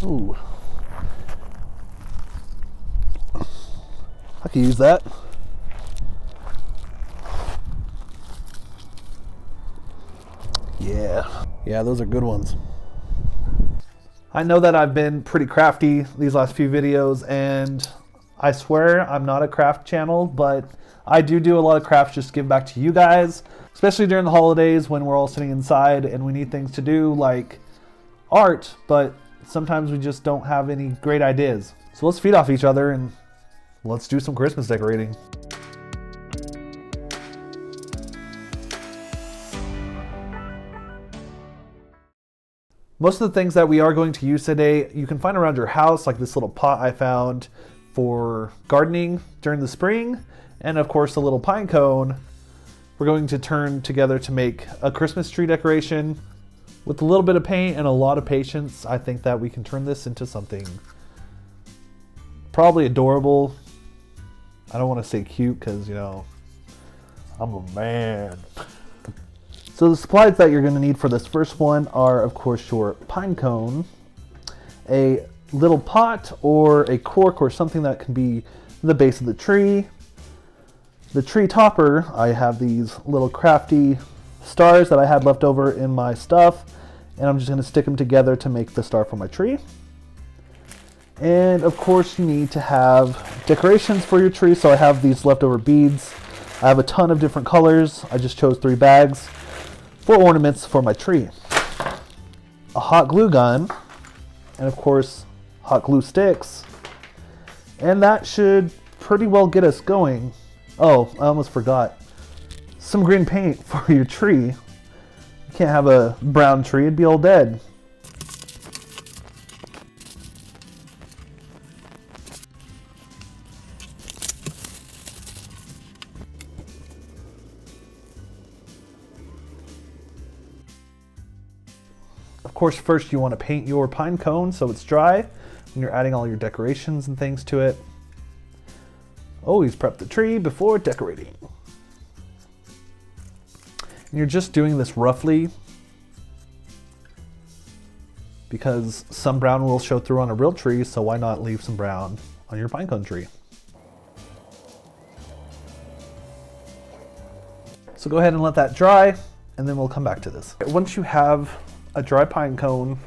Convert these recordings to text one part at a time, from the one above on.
Ooh. I can use that. Yeah, those are good ones. I know that I've been pretty crafty these last few videos, and I swear I'm not a craft channel, but I do a lot of crafts just to give back to you guys, especially during the holidays when we're all sitting inside and we need things to do like art, but sometimes we just don't have any great ideas. So let's feed off each other and let's do some Christmas decorating. Most of the things that we are going to use today, you can find around your house, like this little pot I found for gardening during the spring, and of course the little pine cone we're going to turn together to make a Christmas tree decoration. With a little bit of paint and a lot of patience, I think that we can turn this into something probably adorable. I don't want to say cute because, you know, I'm a man. So the supplies that you're going to need for this first one are, of course, your pine cone, a little pot or a cork or something that can be the base of the tree. The tree topper, I have these little crafty stars that I had left over in my stuff, and I'm just going to stick them together to make the star for my tree. And of course you need to have decorations for your tree, so I have these leftover beads. I have a ton of different colors. I just chose 3 bags for ornaments for my tree. A hot glue gun, and of course hot glue sticks, and that should pretty well get us going. Oh, I almost forgot. Some green paint for your tree. You can't have a brown tree, it'd be all dead. Of course, first you want to paint your pine cone so it's dry when you're adding all your decorations and things to it. Always prep the tree before decorating. And you're just doing this roughly because some brown will show through on a real tree, so why not leave some brown on your pine cone tree? So go ahead and let that dry, and then we'll come back to this. Once you have a dry pine cone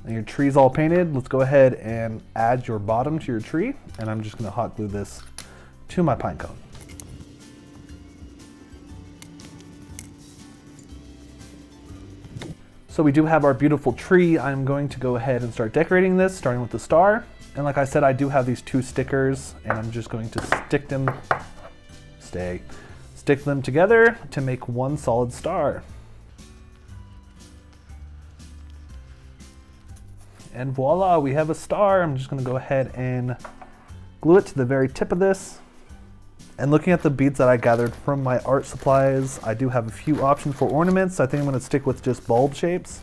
and your tree's all painted, let's go ahead and add your bottom to your tree, and I'm just going to hot glue this to my pine cone. So we do have our beautiful tree. I'm going to go ahead and start decorating this, starting with the star. And like I said, I do have these 2 stickers, and I'm just going to stick them together to make one solid star. And voila, we have a star. I'm just going to go ahead and glue it to the very tip of this. And looking at the beads that I gathered from my art supplies, I do have a few options for ornaments. I think I'm going to stick with just bulb shapes.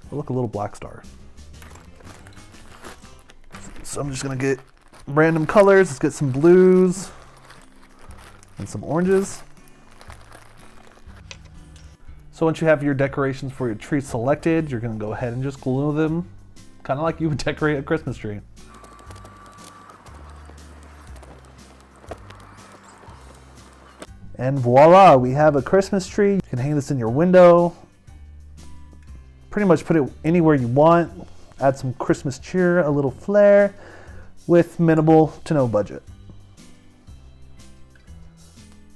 Or look, a little black star. So I'm just going to get random colors. Let's get some blues and some oranges. So once you have your decorations for your tree selected, you're going to go ahead and just glue them, kind of like you would decorate a Christmas tree. And voila, we have a Christmas tree. You can hang this in your window. Pretty much put it anywhere you want. Add some Christmas cheer, a little flair, with minimal to no budget.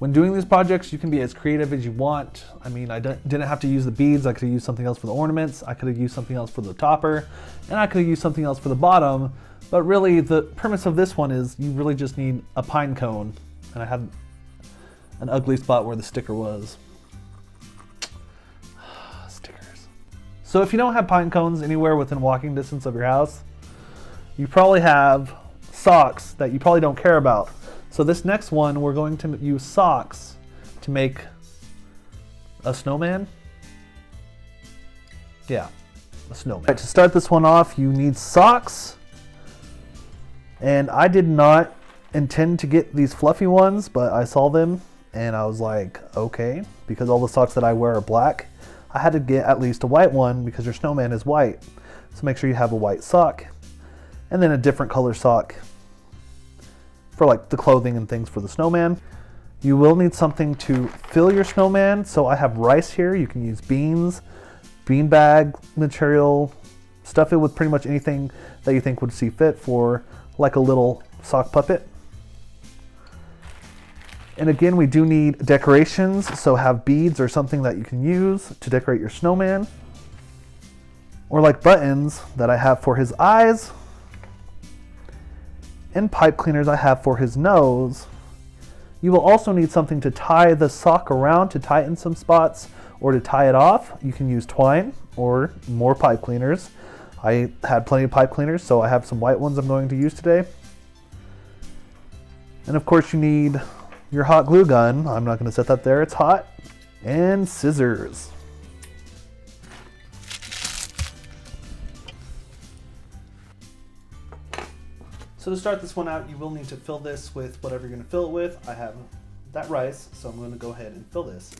When doing these projects, you can be as creative as you want. I mean, I didn't have to use the beads. I could have used something else for the ornaments. I could have used something else for the topper, and I could have used something else for the bottom. But really, the premise of this one is you really just need a pine cone. And I had an ugly spot where the sticker was. Stickers. So if you don't have pine cones anywhere within walking distance of your house, you probably have socks that you probably don't care about. So this next one, we're going to use socks to make a snowman. Yeah, a snowman. Right, to start this one off, you need socks. And I did not intend to get these fluffy ones, but I saw them and I was like, okay, because all the socks that I wear are black, I had to get at least a white one because your snowman is white. So make sure you have a white sock and then a different color sock for like the clothing and things for the snowman. You will need something to fill your snowman. So I have rice here. You can use beans, beanbag material, stuff it with pretty much anything that you think would see fit for like a little sock puppet. And again, we do need decorations, so have beads or something that you can use to decorate your snowman. Or like buttons that I have for his eyes. And pipe cleaners I have for his nose. You will also need something to tie the sock around to tighten some spots or to tie it off. You can use twine or more pipe cleaners. I had plenty of pipe cleaners, so I have some white ones I'm going to use today. And of course you need your hot glue gun. I'm not going to set that there, it's hot. And scissors. So to start this one out, you will need to fill this with whatever you're going to fill it with. I have that rice, so I'm going to go ahead and fill this.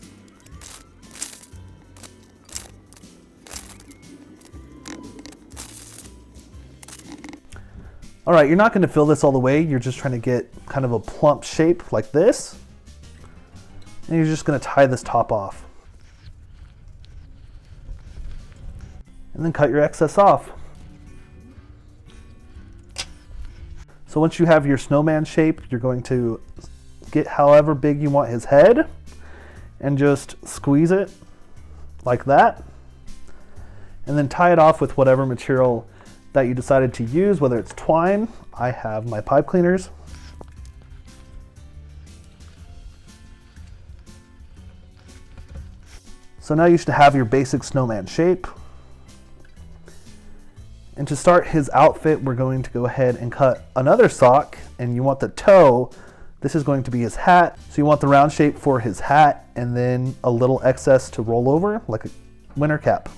All right, you're not going to fill this all the way. You're just trying to get kind of a plump shape like this. And you're just going to tie this top off. And then cut your excess off. So once you have your snowman shape, you're going to get however big you want his head and just squeeze it like that. And then tie it off with whatever material that you decided to use, whether it's twine. I have my pipe cleaners. So now you should have your basic snowman shape. And to start his outfit, we're going to go ahead and cut another sock, and you want the toe. This is going to be his hat. So you want the round shape for his hat and then a little excess to roll over like a winter cap.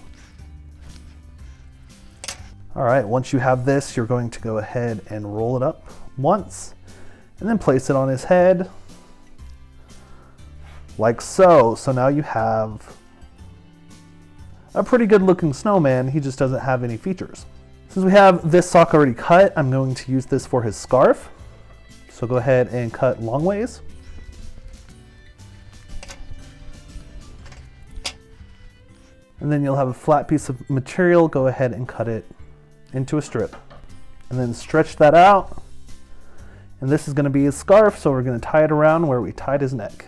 All right, once you have this, you're going to go ahead and roll it up once and then place it on his head like so. So now you have a pretty good looking snowman. He just doesn't have any features. Since we have this sock already cut, I'm going to use this for his scarf. So go ahead and cut long ways. And then you'll have a flat piece of material. Go ahead and cut it into a strip and then stretch that out. And this is going to be his scarf, so we're going to tie it around where we tied his neck.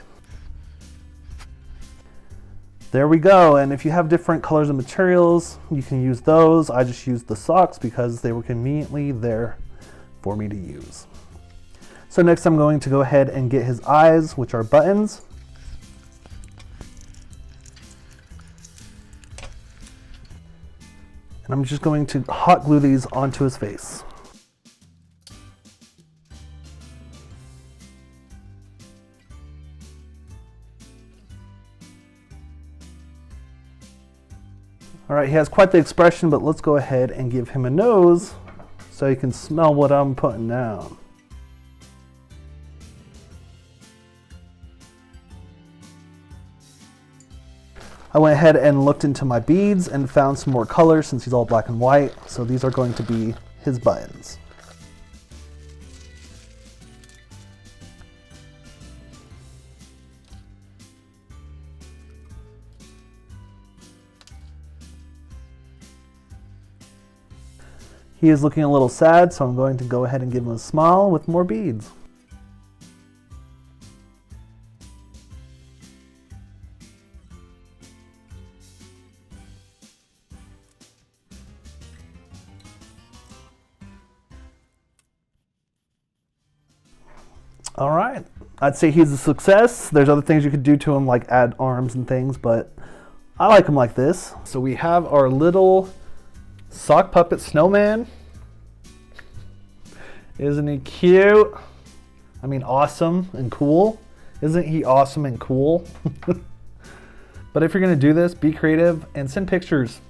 There we go. And if you have different colors of materials, you can use those. I just used the socks because they were conveniently there for me to use. So next I'm going to go ahead and get his eyes, which are buttons. And I'm just going to hot glue these onto his face. All right, he has quite the expression, but let's go ahead and give him a nose so you can smell what I'm putting down. I went ahead and looked into my beads and found some more colors since he's all black and white. So these are going to be his buttons. He is looking a little sad, so I'm going to go ahead and give him a smile with more beads. All right, I'd say he's a success. There's other things you could do to him, like add arms and things, but I like him like this. So we have our little sock puppet snowman. Isn't he cute? I mean, awesome and cool. Isn't he awesome and cool? But if you're gonna do this, be creative and send pictures,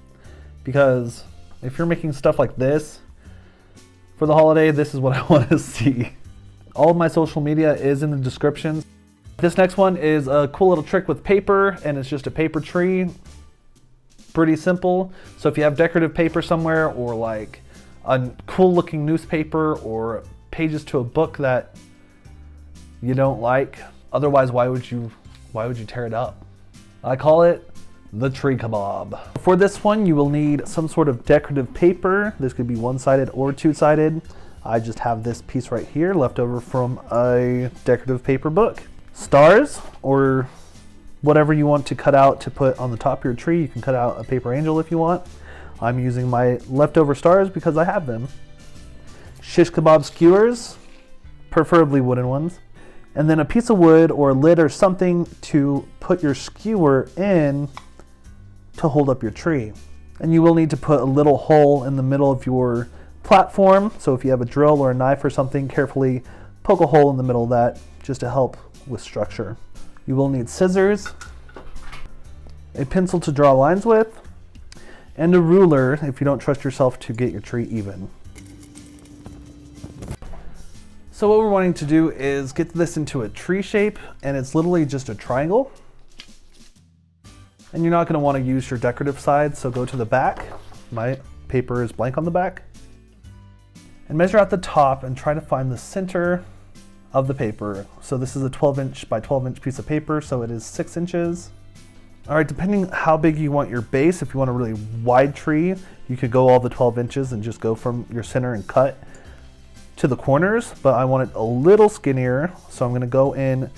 because if you're making stuff like this for the holiday, this is what I want to see. All of my social media is in the description. This next one is a cool little trick with paper, and it's just a paper tree. pretty simple. So if you have decorative paper somewhere, or like a cool looking newspaper, or pages to a book that you don't like, otherwise why would you tear it up? I call it the tree kebab. For this one, you will need some sort of decorative paper. This could be one-sided or two-sided. I just have this piece right here left over from a decorative paper book. Stars, or whatever you want to cut out to put on the top of your tree. You can cut out a paper angel if you want. I'm using my leftover stars because I have them. Shish kebab skewers, preferably wooden ones. And then a piece of wood or a lid or something to put your skewer in to hold up your tree. And you will need to put a little hole in the middle of your platform. So if you have a drill or a knife or something, carefully poke a hole in the middle of that just to help with structure. You will need scissors, a pencil to draw lines with, and a ruler if you don't trust yourself to get your tree even. So what we're wanting to do is get this into a tree shape, and it's literally just a triangle. And you're not going to want to use your decorative side, so go to the back. My paper is blank on the back. And measure out the top and try to find the center of the paper. So this is a 12-inch by 12-inch piece of paper, so it is 6 inches. All right, depending how big you want your base, if you want a really wide tree, you could go all the 12 inches and just go from your center and cut to the corners, but I want it a little skinnier, so I'm going to go in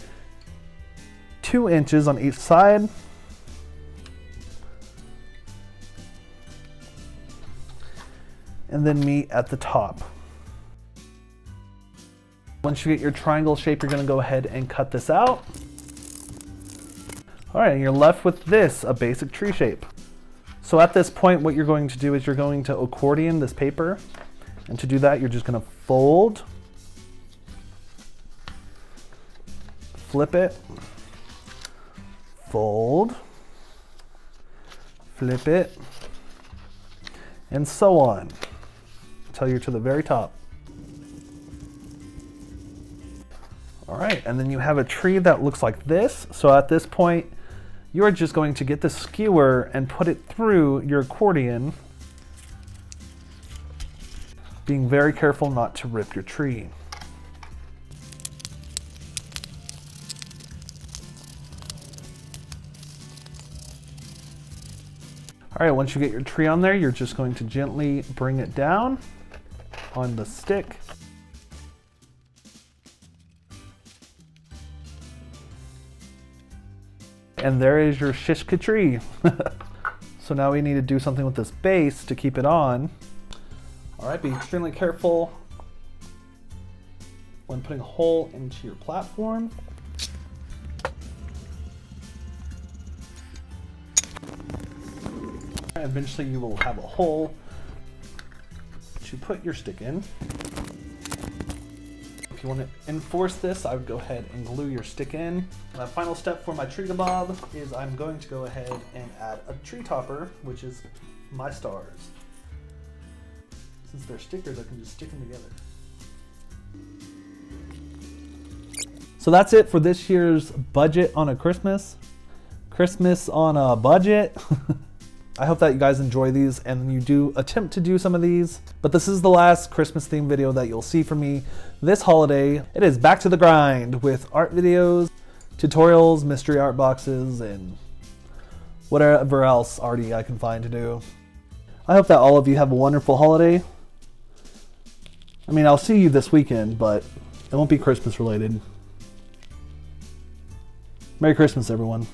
2 inches on each side. And then meet at the top. Once you get your triangle shape, you're going to go ahead and cut this out. All right, and you're left with this, a basic tree shape. So at this point, what you're going to do is you're going to accordion this paper. And to do that, you're just going to fold, flip it, fold, flip it, and so on until you're to the very top. All right, and then you have a tree that looks like this. So at this point, you're just going to get the skewer and put it through your accordion, being very careful not to rip your tree. All right, once you get your tree on there, you're just going to gently bring it down on the stick. And there is your shishka tree. So now we need to do something with this base to keep it on. All right, be extremely careful when putting a hole into your platform. And eventually you will have a hole to put your stick in. If you want to enforce this, I would go ahead and glue your stick in. My final step for my tree kebab is I'm going to go ahead and add a tree topper, which is my stars. Since they're stickers, I can just stick them together. So that's it for this year's budget on a Christmas. Christmas on a budget. I hope that you guys enjoy these and you do attempt to do some of these. But this is the last Christmas themed video that you'll see from me this holiday. It is back to the grind with art videos, tutorials, mystery art boxes, and whatever else arty I can find to do. I hope that all of you have a wonderful holiday. I mean, I'll see you this weekend, but it won't be Christmas related. Merry Christmas, everyone.